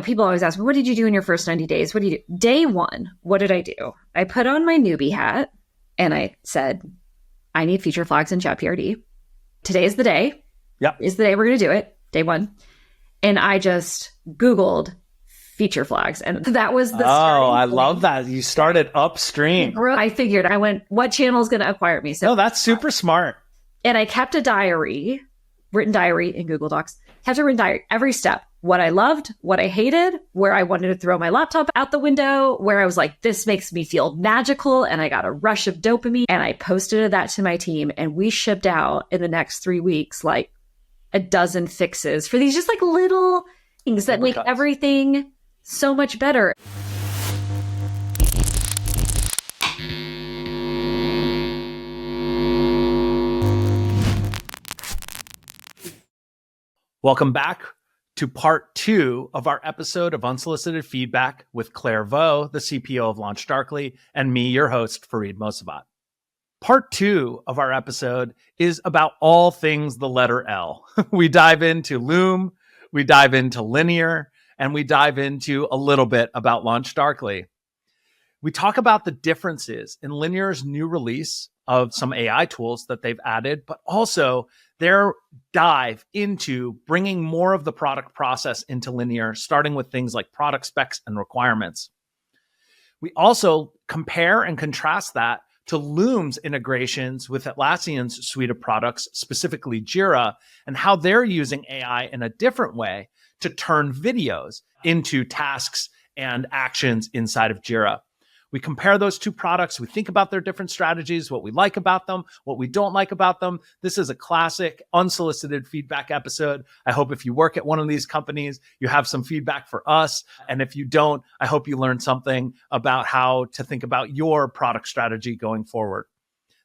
People always ask me, what did you do in your first 90 days? What do you do? Day one, what did I do? I put on my newbie hat and I said, I need feature flags in ChatPRD. Today is the day. Yep. Is the day we're going to do it. Day one. And I just Googled feature flags. And that was the I love that. You started upstream. I figured, I went, what channel is going to acquire me? So that's super smart. And I kept a diary, written diary in Google Docs, kept a written diary, every step, what I loved, what I hated, where I wanted to throw my laptop out the window, where I was like, this makes me feel magical. And I got a rush of dopamine. And I posted that to my team and we shipped out in the next 3 weeks, like a dozen fixes for these just like little things that make everything so much better. Welcome back to part 2 of our episode of Unsolicited Feedback with Claire Vo, the CPO of LaunchDarkly, and me, your host, Fareed Mosavat. Part 2 of our episode is about all things the letter L. We dive into Loom, we dive into Linear, and we dive into a little bit about LaunchDarkly. We talk about the differences in Linear's new release of some AI tools that they've added, but also their dive into bringing more of the product process into Linear, starting with things like product specs and requirements. We also compare and contrast that to Loom's integrations with Atlassian's suite of products, specifically Jira, and how they're using AI in a different way to turn videos into tasks and actions inside of Jira. We compare those two products. We think about their different strategies, what we like about them, what we don't like about them. This is a classic unsolicited feedback episode. I hope if you work at one of these companies, you have some feedback for us. And if you don't, I hope you learn something about how to think about your product strategy going forward.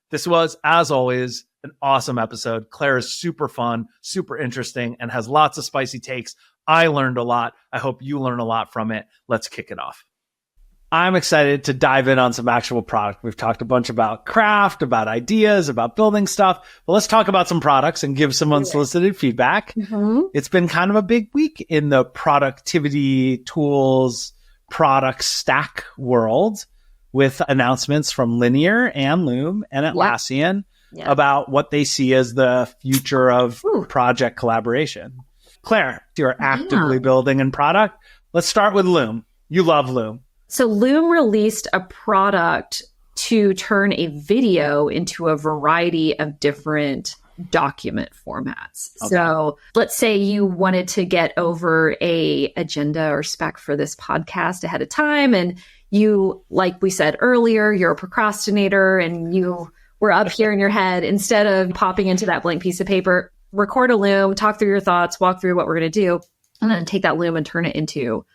This was, as always, an awesome episode. Claire is super fun, super interesting, and has lots of spicy takes. I learned a lot. I hope you learn a lot from it. Let's kick it off. I'm excited to dive in on some actual product. We've talked a bunch about craft, about ideas, about building stuff. But let's talk about some products and give some unsolicited feedback. Mm-hmm. It's been kind of a big week in the productivity tools, product stack world with announcements from Linear and Loom and Atlassian about what they see as the future of project collaboration. Claire, you're actively building in product. Let's start with Loom. You love Loom. So Loom released a product to turn a video into a variety of different document formats. Okay. So let's say you wanted to get over a agenda or spec for this podcast ahead of time. And you, like we said earlier, you're a procrastinator and you were up here in your head. Instead of popping into that blank piece of paper, record a Loom, talk through your thoughts, walk through what we're going to do, and then take that Loom and turn it into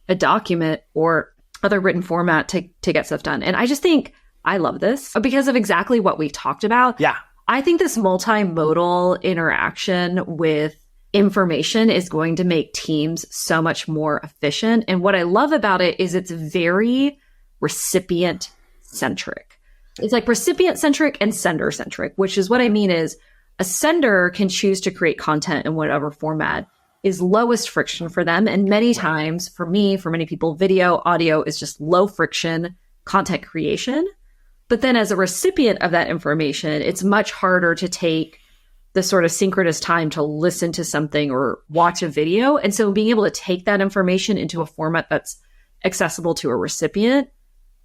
a document or other written format to get stuff done. And I just think I love this because of exactly what we talked about. Yeah. I think this multimodal interaction with information is going to make teams so much more efficient. And what I love about it is it's very recipient centric. It's like recipient centric and sender centric, which is what I mean is a sender can choose to create content in whatever format is lowest friction for them. And many times for me, for many people, video, audio is just low friction content creation. But then as a recipient of that information, it's much harder to take the sort of synchronous time to listen to something or watch a video. And so being able to take that information into a format that's accessible to a recipient,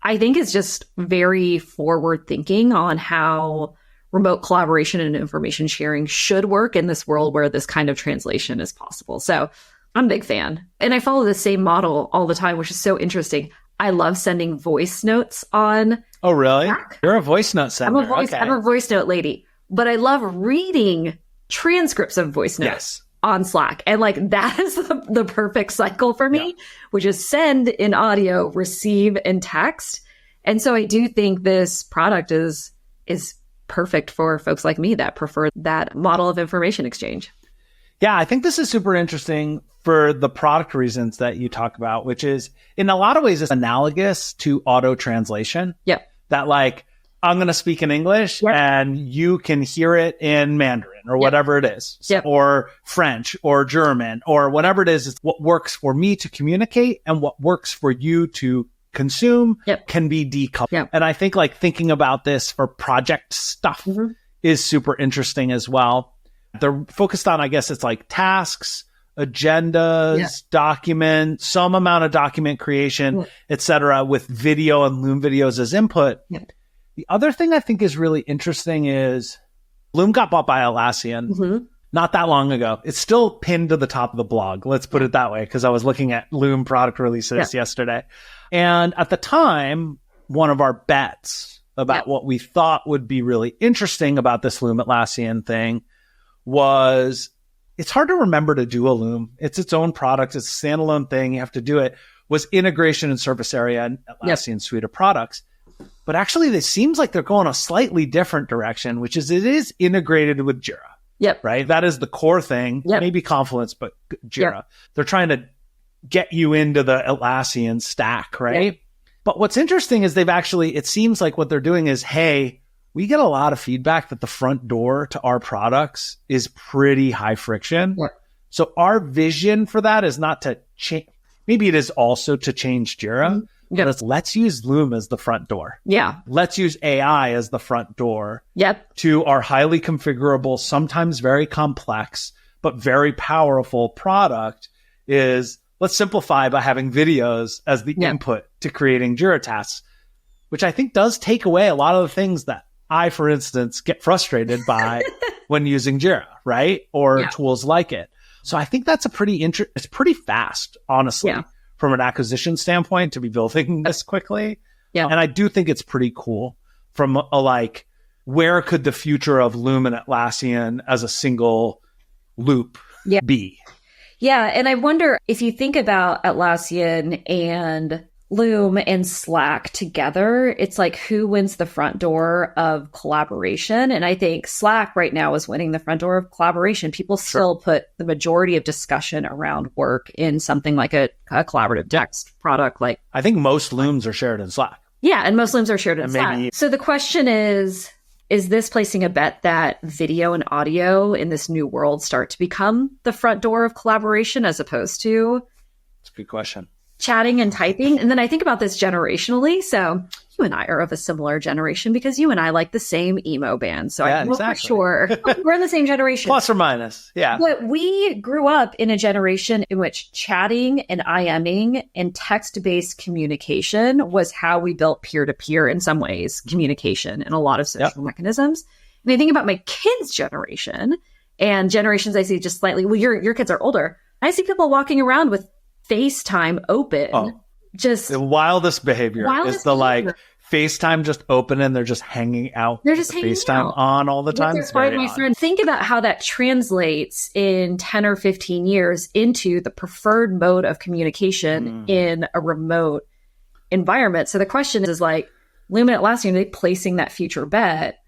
I think is just very forward thinking on how remote collaboration and information sharing should work in this world where this kind of translation is possible. So I'm a big fan. And I follow the same model all the time, which is so interesting. I love sending voice notes on. Oh, really? Slack. You're a voice note sender. I'm a voice note lady, but I love reading transcripts of voice notes on Slack. And like that is the perfect cycle for me, which is send in audio, receive in text. And so I do think this product is perfect for folks like me that prefer that model of information exchange. Yeah, I think this is super interesting for the product reasons that you talk about, which is in a lot of ways it's analogous to auto translation. Yeah. That like I'm going to speak in English and you can hear it in Mandarin or whatever it is, or French or German or whatever it is. It's what works for me to communicate and what works for you to consume can be decoupled. And I think like thinking about this for project stuff is super interesting as well. They're focused on, I guess it's like tasks, agendas, document, some amount of document creation, etc., with video and Loom videos as input. The other thing I think is really interesting is Loom got bought by Atlassian not that long ago. It's still pinned to the top of the blog. Let's put it that way, because I was looking at Loom product releases yesterday. And at the time, one of our bets about what we thought would be really interesting about this Loom Atlassian thing was it's hard to remember to do a Loom. It's its own product. It's a standalone thing. You have to do it. Was integration and surface area and Atlassian suite of products. But actually, it seems like they're going a slightly different direction, which is it is integrated with Jira. Right? That is the core thing. Maybe Confluence, but Jira. They're trying to get you into the Atlassian stack, right? But what's interesting is it seems like what they're doing is, hey, we get a lot of feedback that the front door to our products is pretty high friction. So our vision for that is not to change. Maybe it is also to change Jira. But let's use Loom as the front door. Let's use AI as the front door to our highly configurable, sometimes very complex, but very powerful product is let's simplify by having videos as the input to creating Jira tasks, which I think does take away a lot of the things that I, for instance, get frustrated by when using Jira, right? Or tools like it. So I think that's it's pretty fast, honestly. From an acquisition standpoint to be building this quickly. And I do think it's pretty cool from where could the future of Loom and Atlassian as a single loop be? And I wonder if you think about Atlassian and Loom and Slack together, it's like who wins the front door of collaboration? And I think Slack right now is winning the front door of collaboration. People still put the majority of discussion around work in something like a collaborative text product. Like I think most Looms are shared in Slack. And most Looms are shared in Slack. So the question is this placing a bet that video and audio in this new world start to become the front door of collaboration as opposed to? That's a good question. Chatting and typing. And then I think about this generationally. So you and I are of a similar generation because you and I like the same emo band. So I know for sure we're in the same generation. Plus or minus. But we grew up in a generation in which chatting and IMing and text-based communication was how we built peer-to-peer, in some ways, communication and a lot of social mechanisms. And I think about my kids' generation and generations I see just slightly, well, your kids are older. I see people walking around with FaceTime open. Just the wildest behavior is the FaceTime just open and they're just hanging out. They're just hanging FaceTime out on all the time. My friend. Think about how that translates in 10 or 15 years into the preferred mode of communication in a remote environment. So the question is like, Loom and Atlassian, are they placing that future bet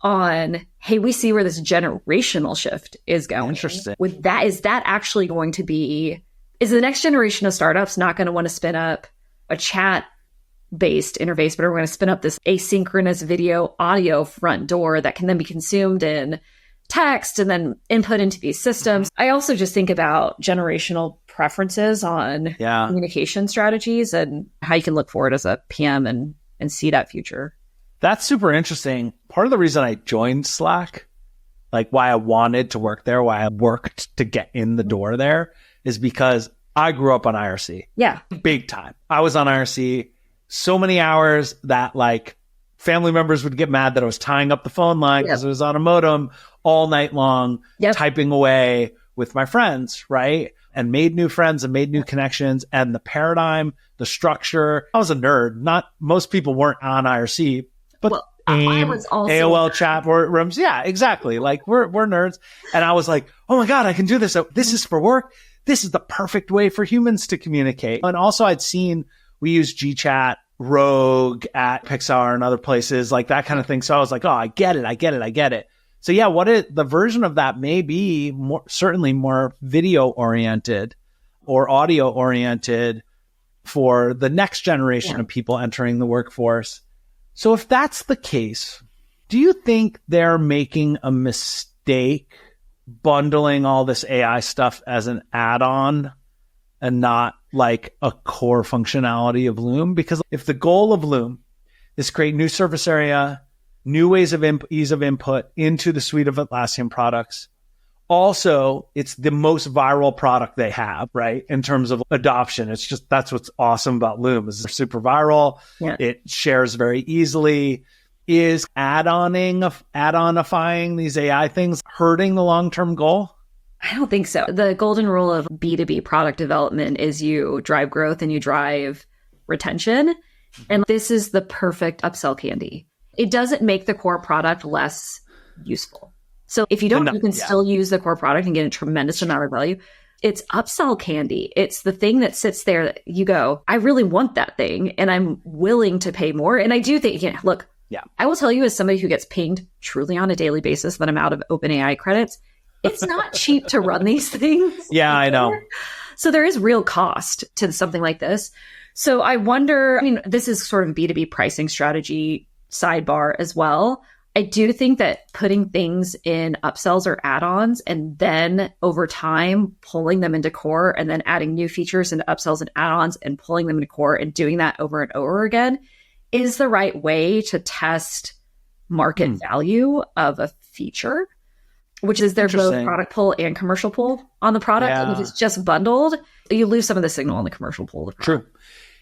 on, hey, we see where this generational shift is going. Interesting. With that, is that actually going to be... Is the next generation of startups not going to want to spin up a chat-based interface, but are going to spin up this asynchronous video audio front door that can then be consumed in text and then input into these systems? I also just think about generational preferences on communication strategies and how you can look forward as a PM and see that future. That's super interesting. Part of the reason I joined Slack, like why I wanted to work there, why I worked to get in the door there, is because I grew up on IRC. Big time. I was on IRC so many hours that family members would get mad that I was tying up the phone line because it was on a modem all night long, typing away with my friends, right? And made new friends and made new connections. And the paradigm, the structure, I was a nerd. Not most people weren't on IRC, but I was also AOL chat rooms. Yeah, exactly. We're nerds. And I was like, oh my God, I can do this. So this is for work. This is the perfect way for humans to communicate. And also I'd seen we use GChat, Rogue at Pixar and other places, like that kind of thing. So I was like, oh, I get it. So yeah, the version of that may be certainly more video oriented or audio oriented for the next generation of people entering the workforce. So if that's the case, do you think they're making a mistake bundling all this AI stuff as an add-on and not like a core functionality of Loom? Because if the goal of Loom is create new surface area, new ways of ease of input into the suite of Atlassian products, also, it's the most viral product they have, right? In terms of adoption. It's just, that's what's awesome about Loom is they're super viral. Yeah. It shares very easily. Is add-onifying these AI things hurting the long-term goal? I don't think so. The golden rule of B2B product development is you drive growth and you drive retention. And this is the perfect upsell candy. It doesn't make the core product less useful. So if you don't, you can still use the core product and get a tremendous amount of value. It's upsell candy. It's the thing that sits there that you go, I really want that thing and I'm willing to pay more. And I do think, look, I will tell you as somebody who gets pinged truly on a daily basis that I'm out of OpenAI credits, it's not cheap to run these things. Yeah, I know. So there is real cost to something like this. So I wonder, this is sort of a B2B pricing strategy sidebar as well. I do think that putting things in upsells or add-ons and then over time pulling them into core and then adding new features into upsells and add-ons and pulling them into core and doing that over and over again is the right way to test market value of a feature, which is they're both product pull and commercial pull on the product. Yeah. And if it's just bundled, you lose some of the signal on the commercial pull. True.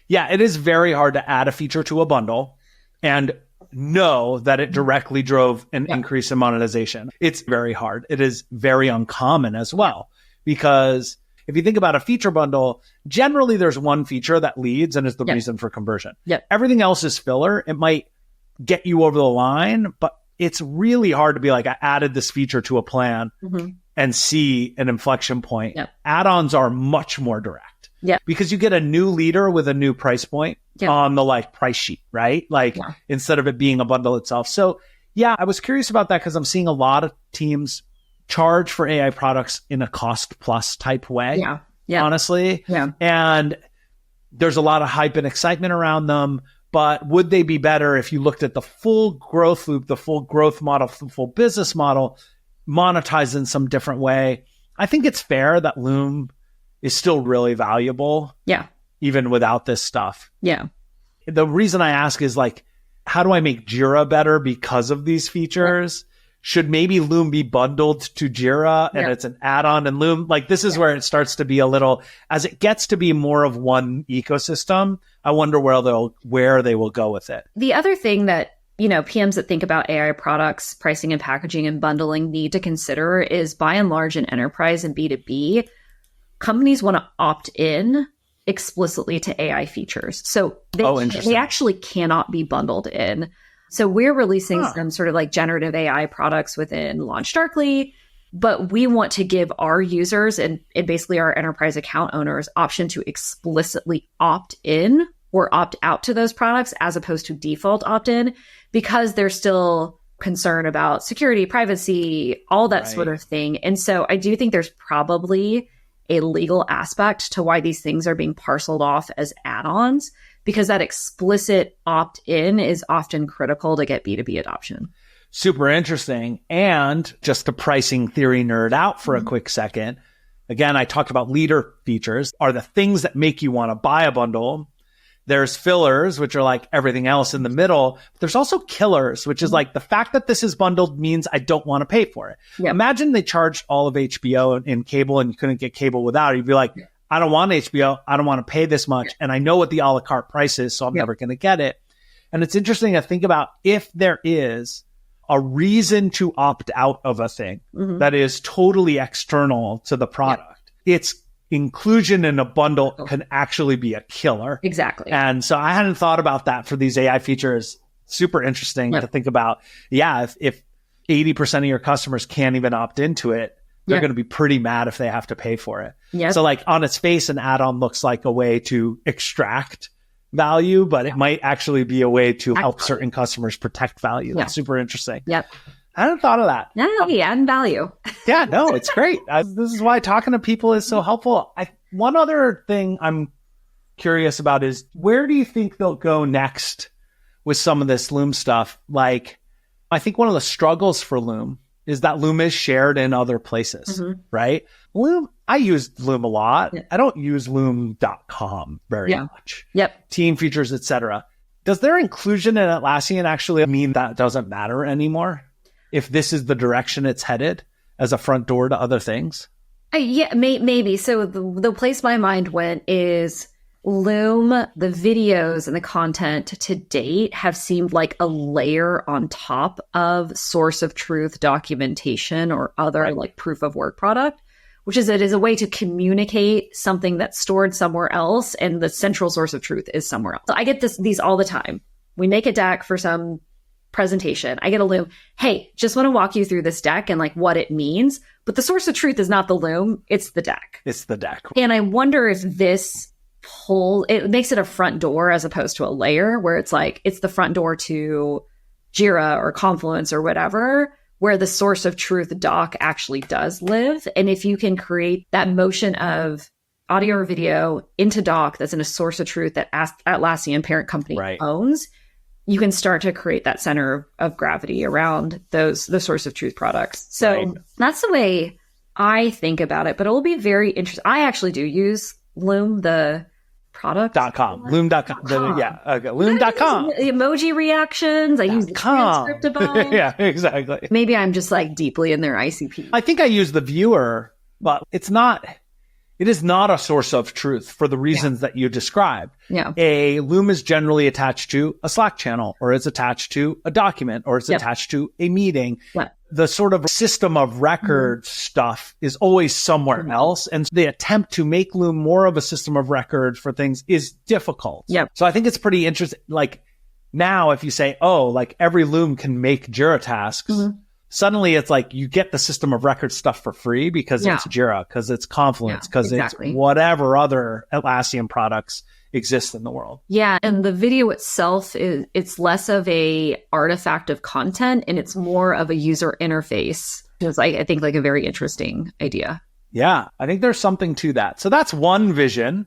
Yeah, it is very hard to add a feature to a bundle and know that it directly drove an increase in monetization. It's very hard. It is very uncommon as well, because if you think about a feature bundle, generally there's one feature that leads and is the reason for conversion. Everything else is filler. It might get you over the line, but it's really hard to be like, I added this feature to a plan and see an inflection point. Add-ons are much more direct. Because you get a new leader with a new price point on the price sheet, right? Instead of it being a bundle itself. So I was curious about that because I'm seeing a lot of teams charge for AI products in a cost plus type way, honestly. And there's a lot of hype and excitement around them, but would they be better if you looked at the full growth loop, the full growth model, the full business model, monetized in some different way? I think it's fair that Loom is still really valuable. Even without this stuff. The reason I ask is how do I make Jira better because of these features? Should maybe Loom be bundled to Jira and it's an add-on and Loom? This is where it starts to be a little, as it gets to be more of one ecosystem, I wonder where they will go with it. The other thing that, PMs that think about AI products, pricing and packaging and bundling need to consider is by and large in enterprise and B2B, companies want to opt in explicitly to AI features. So they actually cannot be bundled in. So we're releasing some sort of generative AI products within LaunchDarkly, but we want to give our users and basically our enterprise account owners option to explicitly opt in or opt out to those products as opposed to default opt in, because they're still concerned about security, privacy, all that sort of thing. And so I do think there's probably a legal aspect to why these things are being parceled off as add-ons, because that explicit opt-in is often critical to get B2B adoption. Super interesting. And just the pricing theory nerd out for a quick second. Again, I talked about leader features are the things that make you want to buy a bundle. There's fillers, which are everything else in the middle. There's also killers, which is the fact that this is bundled means I don't want to pay for it. Imagine they charged all of HBO in cable and you couldn't get cable without it. You'd be like, I don't want HBO. I don't want to pay this much. And I know what the a la carte price is, so I'm never going to get it. And it's interesting to think about if there is a reason to opt out of a thing that is totally external to the product. It's inclusion in a bundle can actually be a killer. Exactly. And so I hadn't thought about that for these AI features. Super interesting to think about. If 80% of your customers can't even opt into it, they're going to be pretty mad if they have to pay for it. So on its face, an add-on looks like a way to extract value, but it might actually be a way to help certain customers protect value. That's super interesting. I hadn't thought of that. And value. No, it's great. This is why talking to people is so helpful. One other thing I'm curious about is where do you think they'll go next with some of this Loom stuff. Like, I think one of the struggles for Loom is that Loom is shared in other places, right? Loom, I use Loom a lot. I don't use loom.com very much. Team features, etc. Does their inclusion in Atlassian actually mean that doesn't matter anymore? If this is the direction it's headed as a front door to other things? Maybe. So the place my mind went is Loom, the videos and the content to date have seemed like a layer on top of source of truth documentation or other like proof of work product, which is it is a way to communicate something that's stored somewhere else and the central source of truth is somewhere else. So I get these all the time. We make a deck for some presentation. I get a Loom. Hey, just want to walk you through this deck and like what it means. But the source of truth is not the Loom. It's the deck. It's the deck. And I wonder if this it makes it a front door as opposed to a layer where it's like, it's the front door to Jira or Confluence or whatever, where the source of truth doc actually does live. And if you can create that motion of audio or video into doc that's in a source of truth that Atlassian parent company owns, you can start to create that center of gravity around the source of truth products. So that's the way I think about it, but it will be very interesting. I actually do use Loom, the product.com. Loom.com. Loom.com. Emoji reactions. I use the transcript about. Yeah, exactly. Maybe I'm just like deeply in their ICP. I think I use the viewer, but it is not a source of truth for the reasons that you described. A Loom is generally attached to a Slack channel, or it's attached to a document, or it's attached to a meeting. The sort of system of record stuff is always somewhere else. And the attempt to make Loom more of a system of record for things is difficult. So I think it's pretty interesting. Like now, if you say, oh, like every Loom can make Jira tasks, suddenly it's like you get the system of record stuff for free because it's Jira, because it's Confluence, because it's whatever other Atlassian products exist in the world. Yeah. And the video itself it's less of a artifact of content and it's more of a user interface. It's I think like a very interesting idea. Yeah. I think there's something to that. So that's one vision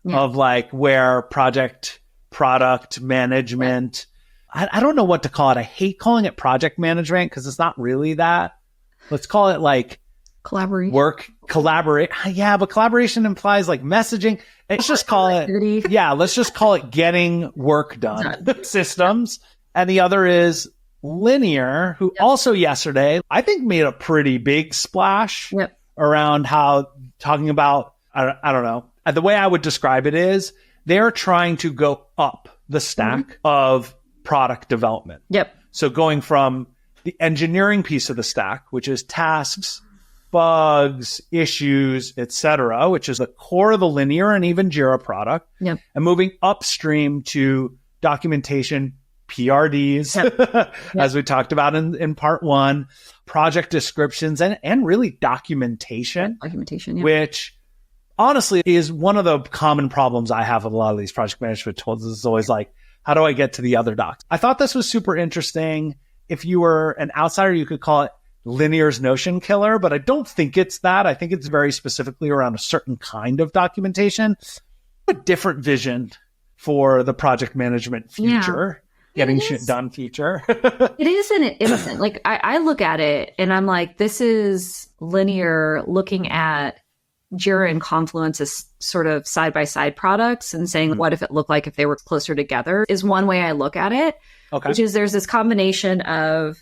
of like where product management, I don't know what to call it. I hate calling it project management because it's not really that. Let's call it like collaborate. Yeah, but collaboration implies like messaging. Let's just call it getting work done systems. And the other is Linear, who also yesterday, I think made a pretty big splash around talking about, I don't know. The way I would describe it is they're trying to go up the stack of product development. So going from the engineering piece of the stack, which is tasks, bugs, issues, etc., which is the core of the Linear and even Jira product, and moving upstream to documentation, PRDs, as we talked about in part one, project descriptions, and really documentation, which honestly is one of the common problems I have with a lot of these project management tools. Is always like, how do I get to the other docs? I thought this was super interesting. If you were an outsider, you could call it Linear's notion killer, but I don't think it's that. I think it's very specifically around a certain kind of documentation, a different vision for the project management future, getting shit done feature. It is and it isn't. Like I look at it and I'm like, this is Linear looking at Jira and Confluence as sort of side-by-side products and saying, what if it looked like if they were closer together is one way I look at it, which is there's this combination of,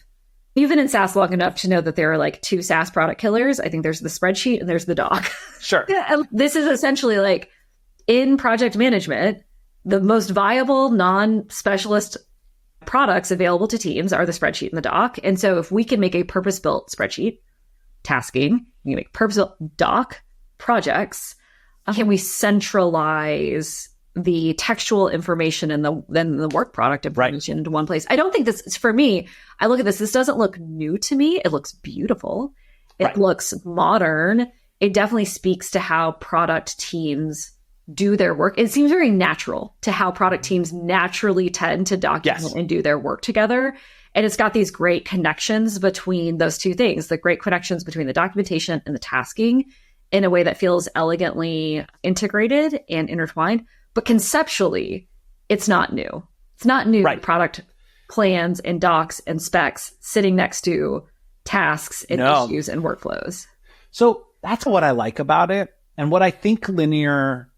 you've been in SaaS long enough to know that there are like two SaaS product killers. I think there's the spreadsheet and there's the doc. And this is essentially like in project management, the most viable non-specialist products available to teams are the spreadsheet and the doc. And so if we can make a purpose-built spreadsheet, tasking, we can make purpose-built doc, projects, can we centralize the textual information and then the work product information into one place? I don't think this, for me, I look at this doesn't look new to me. It looks beautiful. It looks modern. It definitely speaks to how product teams do their work. It seems very natural to how product teams naturally tend to document and do their work together. And it's got these great connections between those two things, the great connections between the documentation and the tasking in a way that feels elegantly integrated and intertwined. But conceptually, it's not new. It's not new. Right. Product plans and docs and specs sitting next to tasks and issues and workflows. So that's what I like about it. And what I think Linear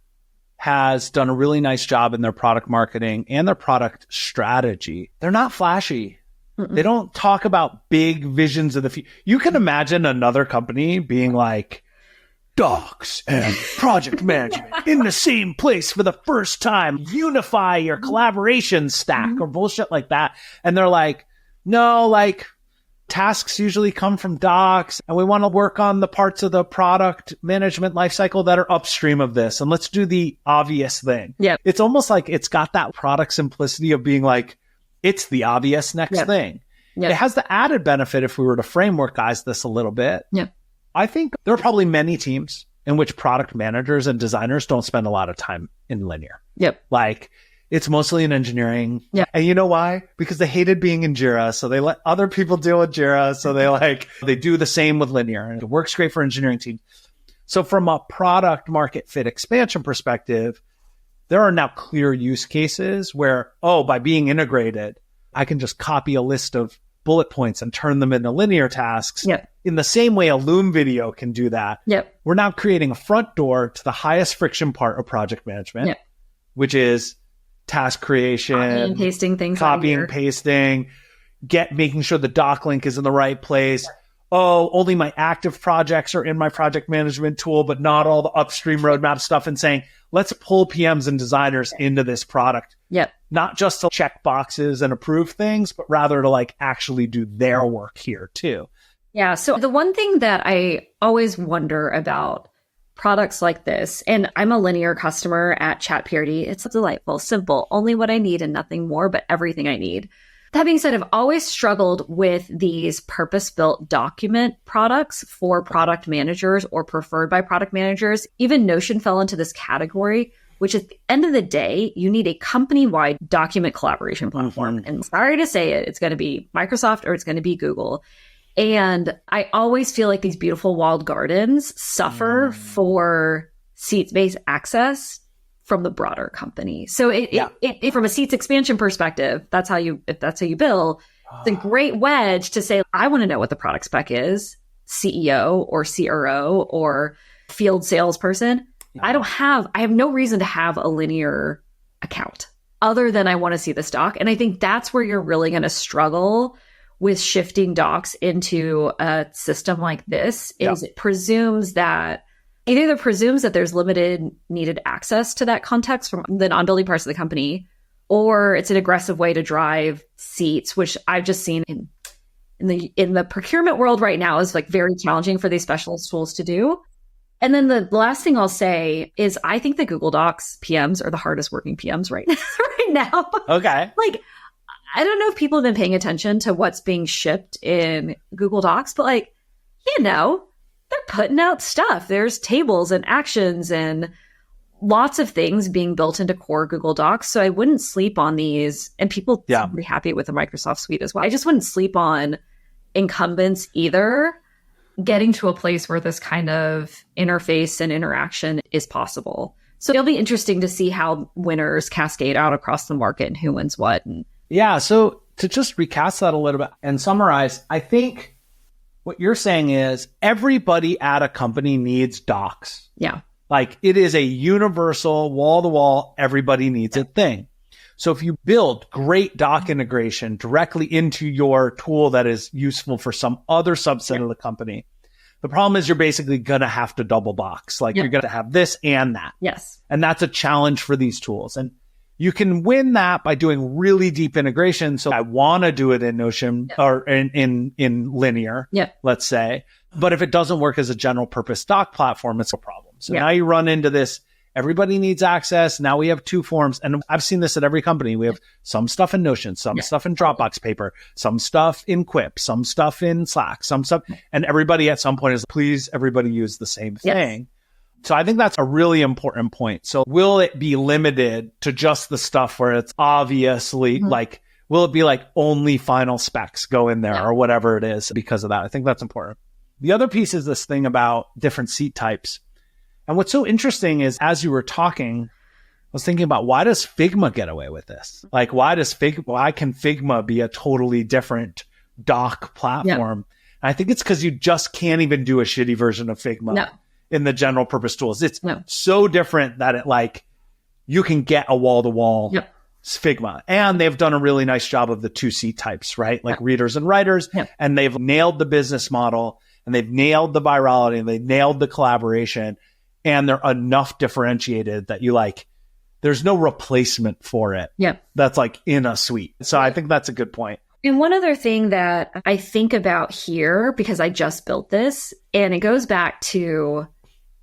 has done a really nice job in their product marketing and their product strategy. They're not flashy. They don't talk about big visions of the future. You can imagine another company being like, docs and project management in the same place for the first time. Unify your collaboration stack or bullshit like that. And they're like, no, like tasks usually come from docs and we want to work on the parts of the product management lifecycle that are upstream of this. And let's do the obvious thing. Yeah. It's almost like it's got that product simplicity of being like, it's the obvious next thing. It has the added benefit, if we were to framework guys this a little bit. I think there are probably many teams in which product managers and designers don't spend a lot of time in Linear. Like it's mostly in engineering. And you know why? Because they hated being in Jira. So they let other people deal with Jira. So they do the same with Linear, and it works great for engineering teams. So from a product market fit expansion perspective, there are now clear use cases where, by being integrated, I can just copy a list of bullet points and turn them into Linear tasks. In the same way a Loom video can do that. We're now creating a front door to the highest friction part of project management, which is task creation, copying, pasting things, copying, pasting, making sure the doc link is in the right place. Only my active projects are in my project management tool, but not all the upstream roadmap stuff, and saying, let's pull PMs and designers into this product. Not just to check boxes and approve things, but rather to like actually do their work here too. So the one thing that I always wonder about products like this, and I'm a Linear customer at ChatPRD. It's delightful, simple, only what I need and nothing more, but everything I need. That being said, I've always struggled with these purpose-built document products for product managers or preferred by product managers. Even Notion fell into this category, which at the end of the day, you need a company-wide document collaboration platform. And sorry to say it, it's going to be Microsoft or it's going to be Google. And I always feel like these beautiful walled gardens suffer for seats-based access from the broader company. So it from a seats expansion perspective, if that's how you bill, it's a great wedge to say, I want to know what the product spec is, CEO or CRO or field salesperson. I have no reason to have a Linear account other than I want to see the stock. And I think that's where you're really going to struggle with shifting docs into a system like this. It presumes that it either presumes that there's limited needed access to that context from the non-building parts of the company, or it's an aggressive way to drive seats, which I've just seen in the procurement world right now is like very challenging for these specialist tools to do. And then the last thing I'll say is I think the Google Docs PMs are the hardest working PMs right now. Okay. Like, I don't know if people have been paying attention to what's being shipped in Google Docs, but like, they're putting out stuff. There's tables and actions and lots of things being built into core Google Docs. So I wouldn't sleep on these. And people seem pretty happy with the Microsoft suite as well. I just wouldn't sleep on incumbents either getting to a place where this kind of interface and interaction is possible. So it'll be interesting to see how winners cascade out across the market and who wins what. So to just recast that a little bit and summarize, I think what you're saying is everybody at a company needs docs. Like it is a universal wall-to-wall, everybody needs it thing. So if you build great doc integration directly into your tool that is useful for some other subset of the company, the problem is you're basically going to have to double box. Like you're going to have this and that. And that's a challenge for these tools. And you can win that by doing really deep integration. So I want to do it in Notion or in Linear, let's say. But if it doesn't work as a general purpose doc platform, it's a problem. So now you run into this. Everybody needs access. Now we have two forms. And I've seen this at every company. We have some stuff in Notion, some stuff in Dropbox paper, some stuff in Quip, some stuff in Slack, some stuff. And everybody at some point is, please, everybody use the same thing. So I think that's a really important point. So will it be limited to just the stuff where it's obviously like, will it be like only final specs go in there or whatever it is because of that? I think that's important. The other piece is this thing about different seat types. And what's so interesting is as you were talking, was thinking about, why does Figma get away with this? Like, why can Figma be a totally different doc platform? And I think it's because you just can't even do a shitty version of Figma in the general purpose tools. It's so different that you can get a wall-to-wall Figma. And they've done a really nice job of the 2C types, right? Like readers and writers. And they've nailed the business model, and they've nailed the virality, and they've nailed the collaboration. And they're enough differentiated that there's no replacement for it. That's like in a suite. So I think that's a good point. And one other thing that I think about here, because I just built this, and it goes back to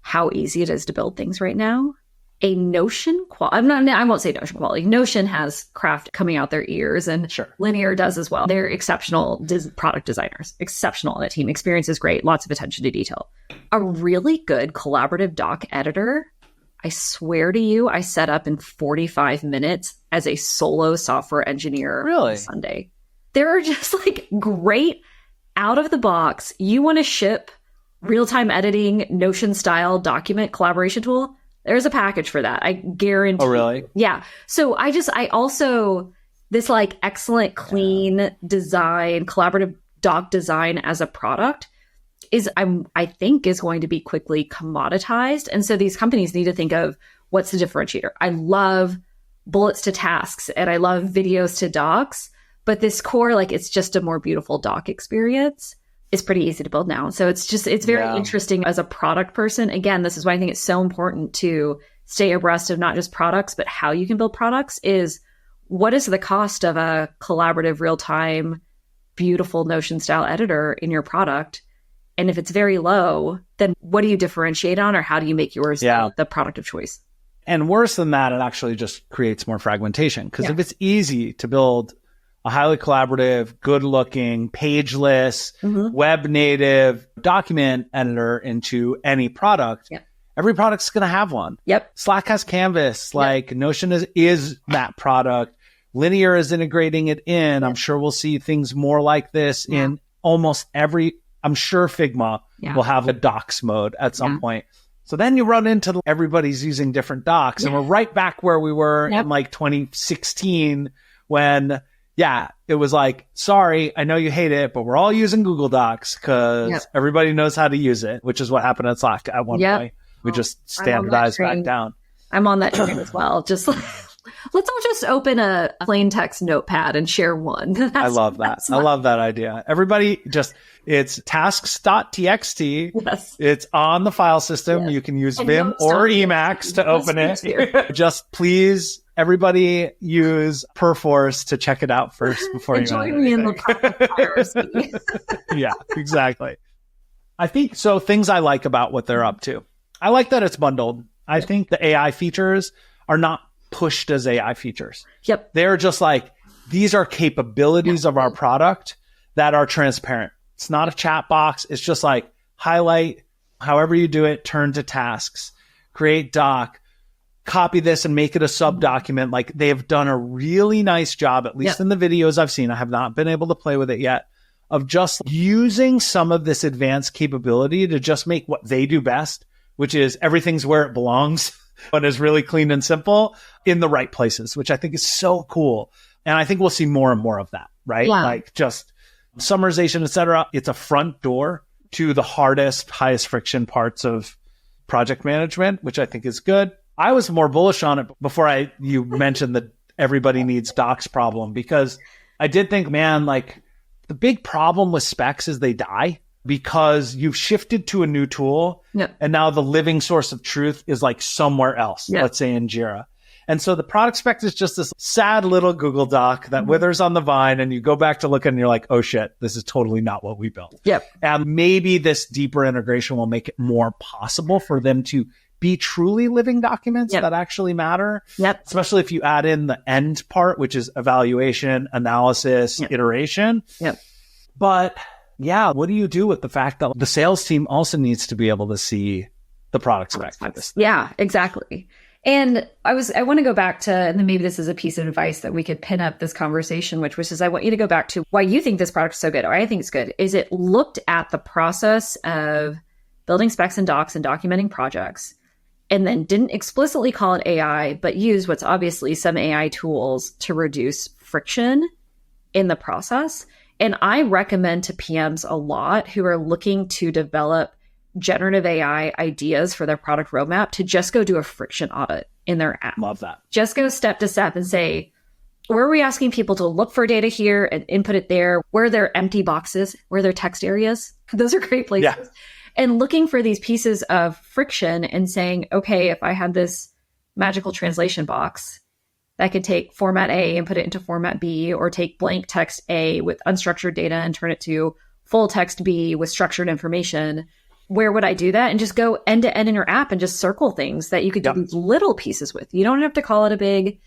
how easy it is to build things right now. A Notion quality. I won't say Notion quality. Notion has craft coming out their ears, and Linear does as well. They're exceptional product designers, exceptional on that team. Experience is great, lots of attention to detail. A really good collaborative doc editor, I swear to you, I set up in 45 minutes as a solo software engineer on Sunday. There are just like great out of the box. You want to ship real-time editing, Notion style document collaboration tool? There's a package for that. I guarantee. Oh, really? Yeah. So I also, this like excellent, clean design, collaborative doc design as a product I think is going to be quickly commoditized. And so these companies need to think of what's the differentiator. I love bullets to tasks and I love videos to docs, but this core, like it's just a more beautiful doc experience, is pretty easy to build now. So it's very interesting as a product person. Again, this is why I think it's so important to stay abreast of not just products, but how you can build products is what is the cost of a collaborative, real-time, beautiful Notion style editor in your product? And if it's very low, then what do you differentiate on, or how do you make yours the product of choice? And worse than that, it actually just creates more fragmentation. Because if it's easy to build a highly collaborative, good-looking, pageless, web-native document editor into any product, every product's going to have one. Slack has Canvas. Like Notion is that product. Linear is integrating it in. I'm sure we'll see things more like this in almost every. I'm sure Figma will have a docs mode at some point. So then you run into everybody's using different docs, and we're right back where we were in like 2016 when. It was like, sorry, I know you hate it, but we're all using Google Docs because everybody knows how to use it, which is what happened at Slack at one point. We just standardized back down. I'm on that train as well. Just let's all just open a plain text notepad and share one. I love that. I love that idea. Everybody it's tasks.txt. It's on the file system. You can use Vim or Emacs to open it. Just please, everybody use Perforce to check it out first before you join me in the Yeah, exactly. I think so. Things I like about what they're up to. I like that it's bundled. I think the AI features are not pushed as AI features. They're just like, these are capabilities of our product that are transparent. It's not a chat box. It's just like highlight, however you do it, turn to tasks, create doc, copy this and make it a sub document. Like they have done a really nice job, at least in the videos I've seen. I have not been able to play with it yet, of just using some of this advanced capability to just make what they do best, which is everything's where it belongs and is really clean and simple in the right places, which I think is so cool. And I think we'll see more and more of that, right? Like just summarization, et cetera. It's a front door to the hardest, highest friction parts of project management, which I think is good. I was more bullish on it before you mentioned the everybody needs docs problem, because I did think, man, like the big problem with specs is they die because you've shifted to a new tool and now the living source of truth is like somewhere else, let's say in Jira. And so the product spec is just this sad little Google Doc that withers on the vine, and you go back to look and you're like, oh shit, this is totally not what we built. And maybe this deeper integration will make it more possible for them to be truly living documents that actually matter. Especially if you add in the end part, which is evaluation, analysis, iteration. But what do you do with the fact that the sales team also needs to be able to see the product spec for this thing? Yeah, exactly. And I want to go back to, and then maybe this is a piece of advice that we could pin up this conversation, which is I want you to go back to why you think this product is so good, or I think it's good, is it looked at the process of building specs and docs and documenting projects and then didn't explicitly call it AI, but used what's obviously some AI tools to reduce friction in the process. And I recommend to PMs a lot who are looking to develop generative AI ideas for their product roadmap to just go do a friction audit in their app. Love that. Just go step to step and say, where are we asking people to look for data here and input it there? Where are there empty boxes? Where are there text areas? Those are great places. Yeah. And looking for these pieces of friction and saying, okay, if I had this magical translation box that could take format A and put it into format B, or take blank text A with unstructured data and turn it to full text B with structured information, where would I do that? And just go end to end in your app and just circle things that you could do these little pieces with. You don't have to call it a big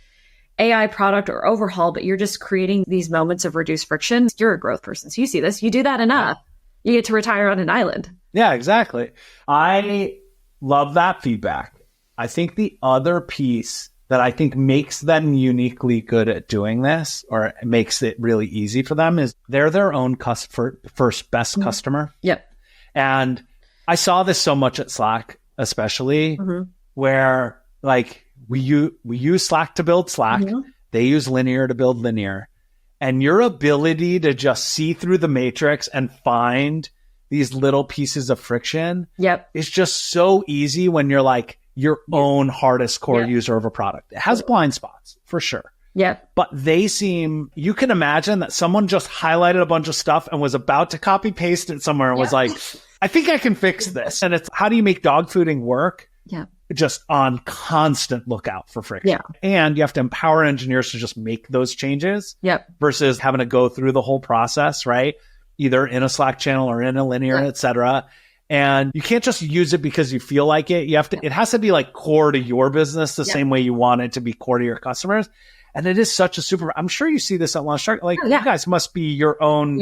AI product or overhaul, but you're just creating these moments of reduced friction. You're a growth person, so you see this. You do that enough, you get to retire on an island. Yeah, exactly. I love that feedback. I think the other piece that I think makes them uniquely good at doing this, or makes it really easy for them, is they're their own first best customer. Yep. And I saw this so much at Slack, especially where like we use Slack to build Slack. They use Linear to build Linear. And your ability to just see through the matrix and find these little pieces of friction is just so easy when you're like your own hardest core user of a product. It has blind spots for sure. Yeah. But they seem, you can imagine that someone just highlighted a bunch of stuff and was about to copy paste it somewhere and was like, I think I can fix this. And it's, how do you make dog fooding work? Yeah. Just on constant lookout for friction. Yeah. And you have to empower engineers to just make those changes versus having to go through the whole process, right? Either in a Slack channel or in a Linear, et cetera. And you can't just use it because you feel like it. You have to, it has to be like core to your business the same way you want it to be core to your customers. And it is such a super, I'm sure you see this at LaunchDarkly. Like, you guys must be your own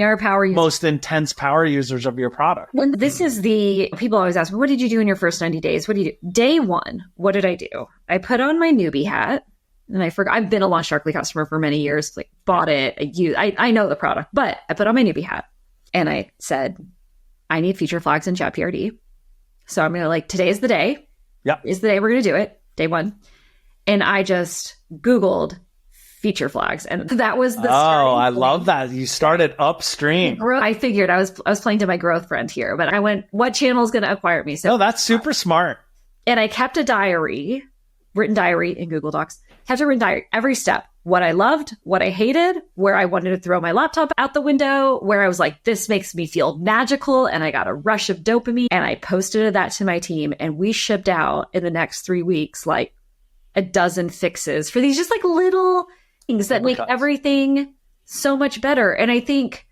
most intense power users of your product. When this is the, people always ask me, what did you do in your first 90 days? What do you do? Day one, what did I do? I put on my newbie hat, and I forgot, I've been a LaunchDarkly customer for many years, like bought it, I know the product, but I put on my newbie hat and I said, I need feature flags in ChatPRD. So I'm going to like, today is the day. Is the day we're going to do it. Day one. And I just Googled feature flags. And that was the I love that. You started upstream. I figured I was playing to my growth friend here, but I went, what channel is going to acquire me? So that's super smart. And I kept a written diary in Google Docs, kept a written diary, every step, what I loved, what I hated, where I wanted to throw my laptop out the window, where I was like, this makes me feel magical. And I got a rush of dopamine, and I posted that to my team, and we shipped out in the next 3 weeks, like a dozen fixes for these just like little things that make everything so much better. And I think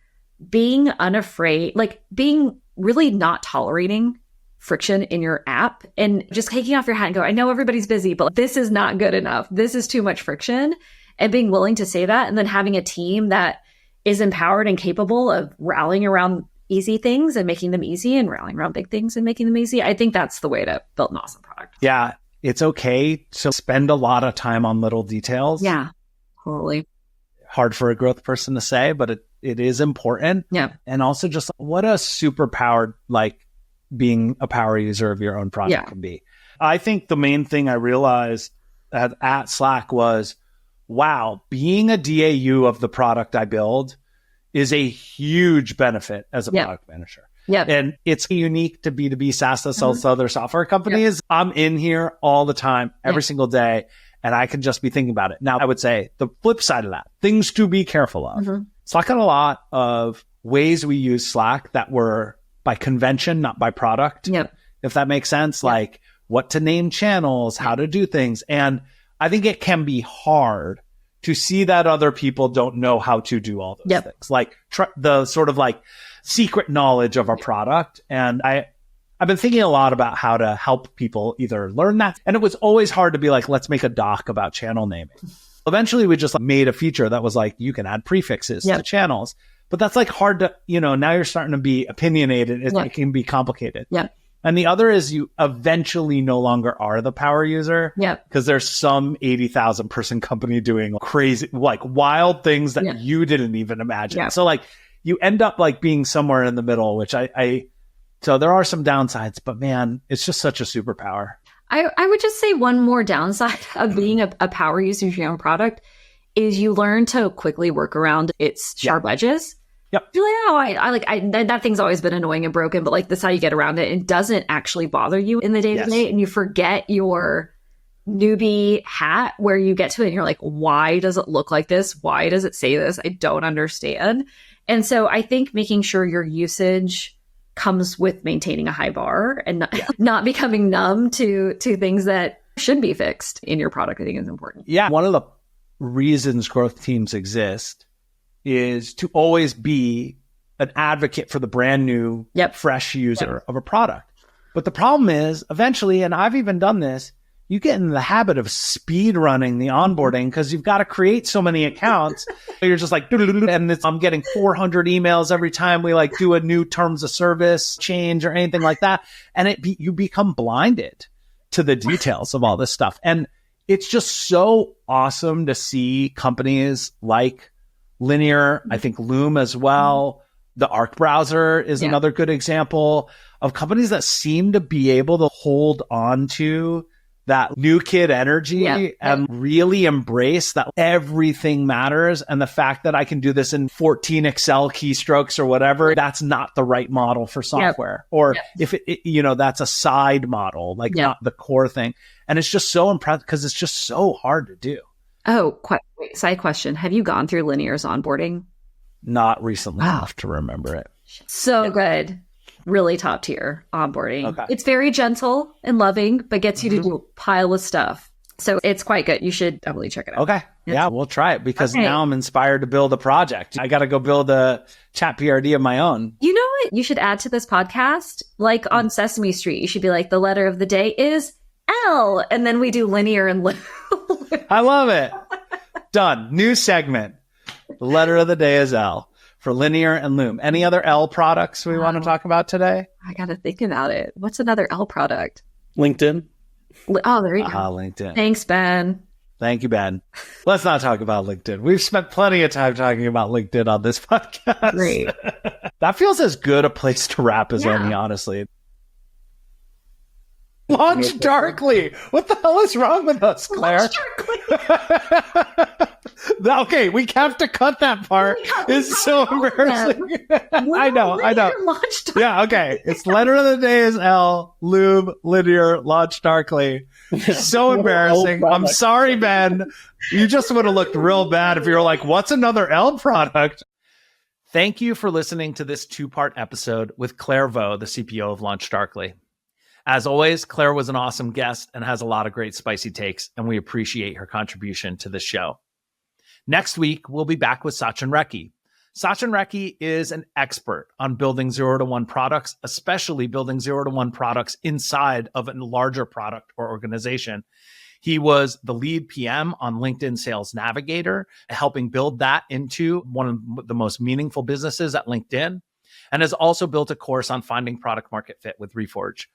being unafraid, like being really not tolerating friction in your app and just taking off your hat and go, I know everybody's busy, but this is not good enough. This is too much friction. And being willing to say that, and then having a team that is empowered and capable of rallying around easy things and making them easy, and rallying around big things and making them easy. I think that's the way to build an awesome product. Yeah. It's okay to spend a lot of time on little details. Yeah. Totally. Hard for a growth person to say, but it is important. Yeah. And also just what a superpowered, like being a power user of your own product can be. I think the main thing I realized at Slack was, wow, being a DAU of the product I build is a huge benefit as a product manager. Yeah. And it's unique to B2B SaaS that sells to other software companies. I'm in here all the time, every single day. And I can just be thinking about it. Now, I would say the flip side of that, things to be careful of. Slack had a lot of ways we use Slack that were by convention, not by product. If that makes sense, like what to name channels, how to do things. And I think it can be hard to see that other people don't know how to do all those things. Like the sort of like secret knowledge of our product. And I've been thinking a lot about how to help people either learn that. And it was always hard to be like, let's make a doc about channel naming. Eventually, we just made a feature that was like, you can add prefixes to channels. But that's like hard to, now you're starting to be opinionated. It can be complicated. And the other is you eventually no longer are the power user. Because there's some 80,000 person company doing crazy, like wild things that you didn't even imagine. So like you end up like being somewhere in the middle, which so there are some downsides, but man, it's just such a superpower. I would just say one more downside of being a power user of your own product is you learn to quickly work around its sharp edges. Yep. You're like, oh, that thing's always been annoying and broken, but like this is how you get around it. It doesn't actually bother you in the day to day, and you forget your newbie hat where you get to it and you're like, why does it look like this? Why does it say this? I don't understand. And so I think making sure your usage comes with maintaining a high bar and not becoming numb to things that should be fixed in your product, I think is important. Yeah. One of the reasons growth teams exist is to always be an advocate for the brand new, fresh user of a product. But the problem is eventually, and I've even done this, you get in the habit of speed running the onboarding because you've got to create so many accounts. You're just like, and I'm getting 400 emails every time we like do a new terms of service change or anything like that. And you become blinded to the details of all this stuff. And it's just so awesome to see companies like Linear, I think Loom as well. The Arc browser is another good example of companies that seem to be able to hold on to that new kid energy and really embrace that everything matters. And the fact that I can do this in 14 Excel keystrokes or whatever, that's not the right model for software. Or if that's a side model, like not the core thing. And it's just so impressive because it's just so hard to do. Oh, side question. Have you gone through Linear's onboarding? Not recently enough to remember it. So good. Really top tier onboarding. Okay. It's very gentle and loving, but gets you to do a pile of stuff. So it's quite good. You should definitely check it out. Okay. Yeah, we'll try it because now I'm inspired to build a project. I got to go build a ChatPRD of my own. You know what? You should add to this podcast, like on Sesame Street. You should be like, the letter of the day is L. And then we do Linear and Loom. I love it. Done. New segment. The letter of the day is L. For Linear and Loom. Any other L products we want to talk about today? I got to think about it. What's another L product? LinkedIn. Oh, there you go. LinkedIn. Thanks, Ben. Thank you, Ben. Let's not talk about LinkedIn. We've spent plenty of time talking about LinkedIn on this podcast. Great. That feels as good a place to wrap as any, honestly. LaunchDarkly. What the hell is wrong with us, Claire? Okay, we have to cut that part. It's so embarrassing. I know. Yeah, okay. It's letter of the day is L, Loom, Linear, LaunchDarkly. So embarrassing. I'm sorry, Ben. You just would have looked real bad if you were like, what's another L product? Thank you for listening to this 2-part episode with Claire Vaux, the CPO of LaunchDarkly. As always, Claire was an awesome guest and has a lot of great spicy takes, and we appreciate her contribution to the show. Next week, we'll be back with Sachin Rekhi. Sachin Rekhi is an expert on building 0-to-1 products, especially building 0-to-1 products inside of a larger product or organization. He was the lead PM on LinkedIn Sales Navigator, helping build that into one of the most meaningful businesses at LinkedIn, and has also built a course on finding product market fit with Reforge.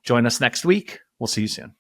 Join us next week. We'll see you soon.